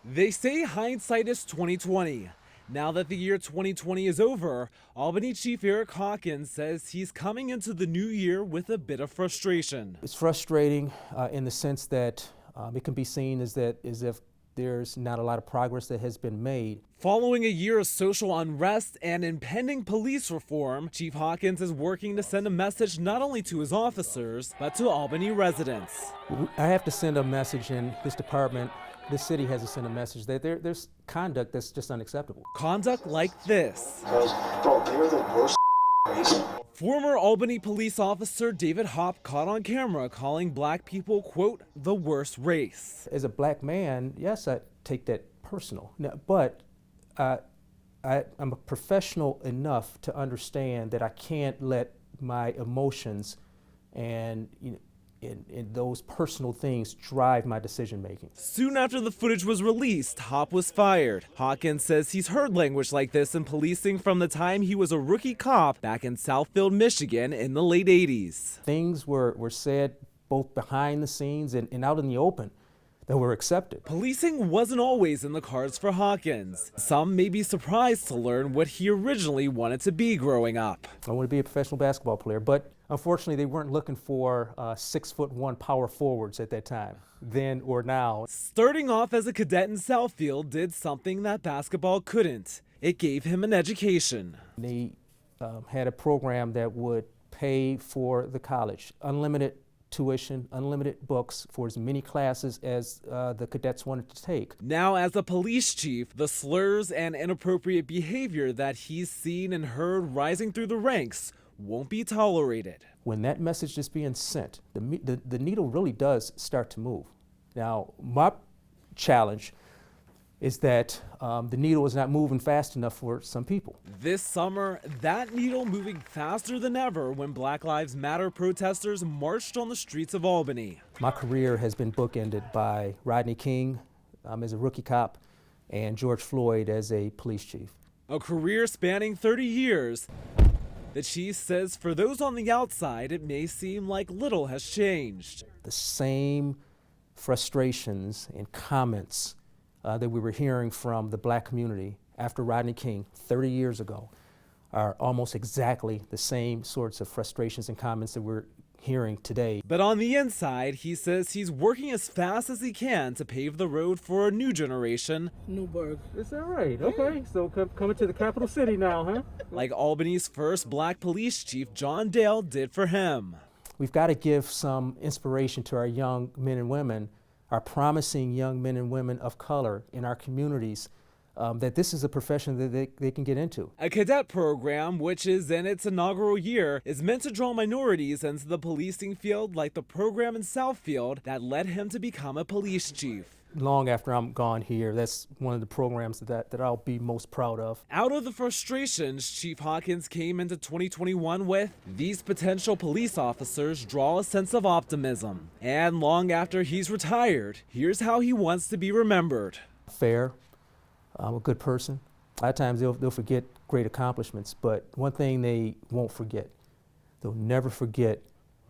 They say hindsight is 2020. Now that the year 2020 is over, Albany Chief Eric Hawkins says he's coming into the new year with a bit of frustration. It's frustrating in the sense that it can be seen as if there's not a lot of progress that has been made. Following a year of social unrest and impending police reform, Chief Hawkins is working to send a message not only to his officers, but to Albany residents. I have to send a message in this department. This city has to send a message that there's conduct that's just unacceptable. Conduct like this. Bro, they're the worst race. Former Albany police officer David Hopp caught on camera calling black people, quote, the worst race. As a black man, yes, I take that personal, but I'm a professional enough to understand that I can't let my emotions and those personal things drive my decision making. Soon after the footage was released, Hopp was fired. Hawkins says he's heard language like this in policing from the time he was a rookie cop back in Southfield, Michigan in the late 80s. Things were said both behind the scenes and out in the open that were accepted. Policing wasn't always in the cards for Hawkins. Some may be surprised to learn what he originally wanted to be growing up. I wanted to be a professional basketball player, but unfortunately they weren't looking for 6'1" power forwards at that time, then or now. Starting off as a cadet in Southfield did something that basketball couldn't. It gave him an education. They had a program that would pay for the college, unlimited tuition, unlimited books for as many classes as the cadets wanted to take. Now, as a police chief, the slurs and inappropriate behavior that he's seen and heard rising through the ranks won't be tolerated. When that message is being sent, the needle really does start to move. Now, my challenge is that the needle is not moving fast enough for some people. This summer, that needle moving faster than ever when Black Lives Matter protesters marched on the streets of Albany. My career has been bookended by Rodney King as a rookie cop and George Floyd as a police chief. A career spanning 30 years. The chief says for those on the outside, it may seem like little has changed. The same frustrations and comments that we were hearing from the black community after Rodney King 30 years ago are almost exactly the same sorts of frustrations and comments that we're hearing today. But on the inside, he says he's working as fast as he can to pave the road for a new generation. Newburgh. Is that right? Okay, so coming to the capital city now, huh? Like Albany's first black police chief, John Dale, did for him. We've got to give some inspiration to our young men and women, our promising young men and women of color in our communities, that this is a profession that they can get into. A cadet program, which is in its inaugural year, is meant to draw minorities into the policing field like the program in Southfield that led him to become a police chief. Long after I'm gone here, that's one of the programs that I'll be most proud of. Out of the frustrations Chief Hawkins came into 2021 with, these potential police officers draw a sense of optimism. And long after he's retired, here's how he wants to be remembered. Fair, I'm a good person. A lot of times they'll forget great accomplishments, but one thing they won't forget, they'll never forget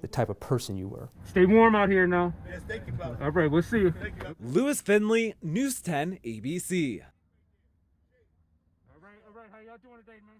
the type of person you were. Stay warm out here now. Yes, thank you, brother. All right, we'll see you. Lewis Finley, News 10 ABC. All right, how y'all doing today, man?